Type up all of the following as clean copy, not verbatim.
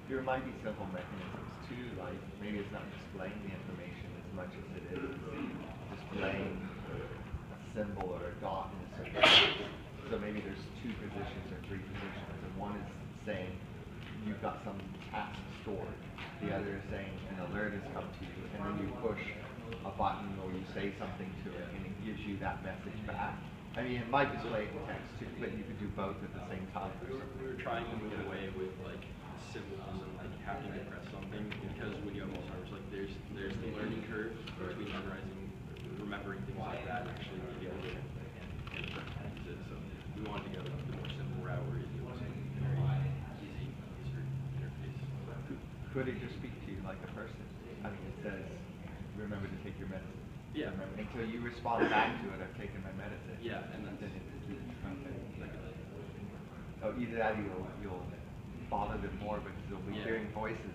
there might be simple mechanisms too, like maybe it's not displaying the information as much as it is displaying a symbol or a dot in a certain place. So maybe there's two positions or three positions, and one is saying you've got some task stored. The other is saying an alert has come to you, and then you push a button or you say something to it, and it gives you that message back. I mean, it might display in text too, but you could do both at the same time. We were trying to get away with like symbols and like having to press something, because when you have Alzheimer's, like there's the learning curve between memorizing, remembering things like that, and actually being able to use it. So we wanted to go the more simple route where it was a very easy user interface. Could it just speak to you like a person? I mean, it says, remember to take your medicine. Yeah. Until you respond back to it, I've taken my medicine. Yeah, and then okay. Oh, either that or you'll bother them more because they'll be hearing voices.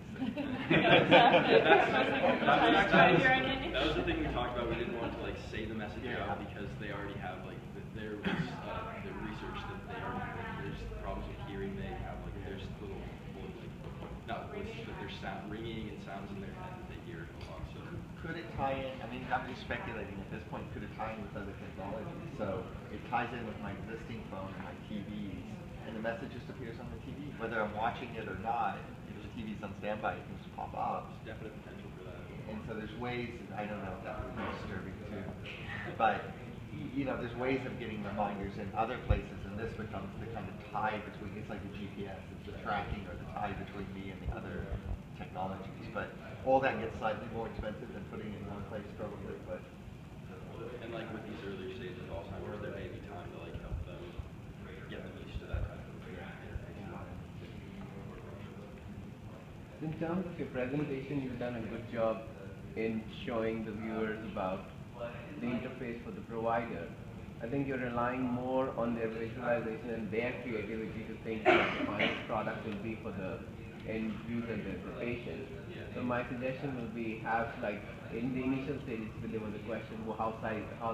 That was the thing we talked about. We didn't want to like say the message out because they already have like there was the research that they already there's problems with hearing. They have like there's little not voices, but there's sound ringing and sounds in their head that they hear a lot. So could it tie in? I mean, I'm just speculating at this point. Could it tie in with other technologies? So it ties in with my existing phone and my TVs, and the message just appears on the TV, whether I'm watching it or not. If the TV's on standby, it can just pop up. There's definite potential for that. And so there's ways. I don't know if that would be disturbing too, but you know, there's ways of getting reminders in other places, and this becomes the kind of tie between. It's like a GPS. It's the tracking or the tie between me and the other technologies, but all that gets slightly more expensive than putting it in one place probably. But and like with these earlier stages of Alzheimer's, there may be time to like help them get them used to that type of interface. In terms of your presentation, you've done a good job in showing the viewers about the interface for the provider. I think you're relying more on their visualization and their creativity to think what the final product will be for the end user, the patient. So my suggestion will be have like in the initial stages when there was a question, well, how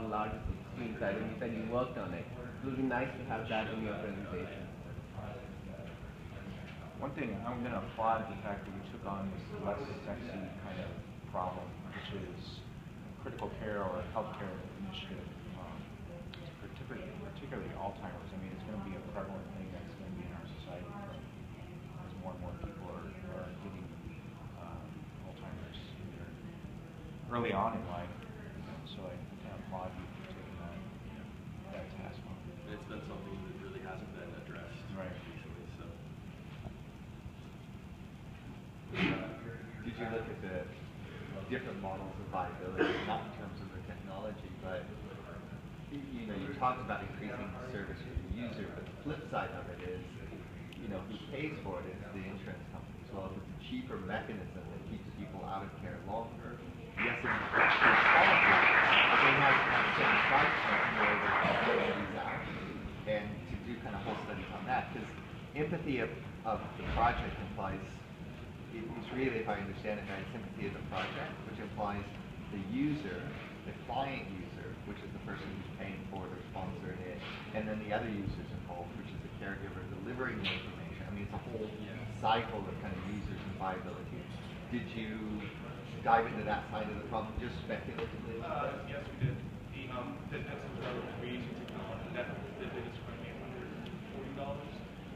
large is the screen size, and you said you worked on it. It would be nice to have that in your presentation. One thing I'm going to applaud the fact that you took on this less sexy kind of problem, which is critical care or healthcare initiative, particularly Alzheimer's. I mean, it's going to be a prevalent thing that's going to be in our society as more and more people are getting Alzheimer's early on in life. So I kind of applaud you for taking that task on. It's been something that really hasn't been addressed recently. So. Did you look at the different models of viability, not in terms of the technology, but you know, you talked about increasing the service for the user, but the flip side of it is, you know, who pays for it is the insurance companies. Well, if it's a cheaper mechanism that keeps people out of care longer, yes, it's quality, but they have to have a certain price point in order to figure these out, and to do kind of whole studies on that, because empathy of the project implies, it's really, if I understand it right, sympathy of the project, which implies the user, the client user, which is the person who's paying for it or sponsoring it, and then the other users involved, which is the caregiver delivering the information. I mean, it's a whole cycle of kind of users and viability. Did you dive into that side of the problem just speculatively? Yes, we did. The pencil was creation technology. That is going to be $140.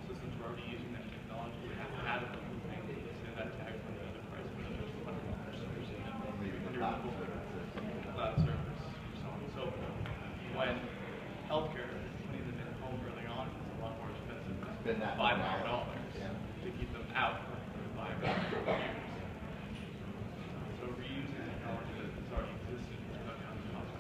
So since we're already using that technology, we have to add a couple of things. So that tag for the other price, but it's $100 service. Maybe the cloud service. Cloud service, so on and so forth. When healthcare, putting them in home early on is a lot more expensive than $500 to keep them out for 5 years. So reusing technology that's already existed is not going to cost.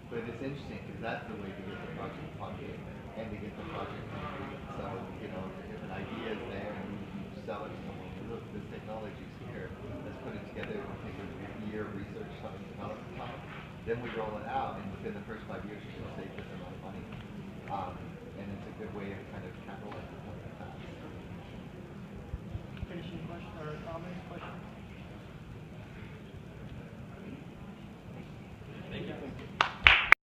But it's interesting because that's the way to get the project funded and to get the project complete. So, you know, if an idea is there and you sell it to someone, look, this technology's here, let's put it together, it'll take a year of research time and development time, then we roll it out, and within the first 5 years, you're going to save this amount of money. And it's a good way of kind of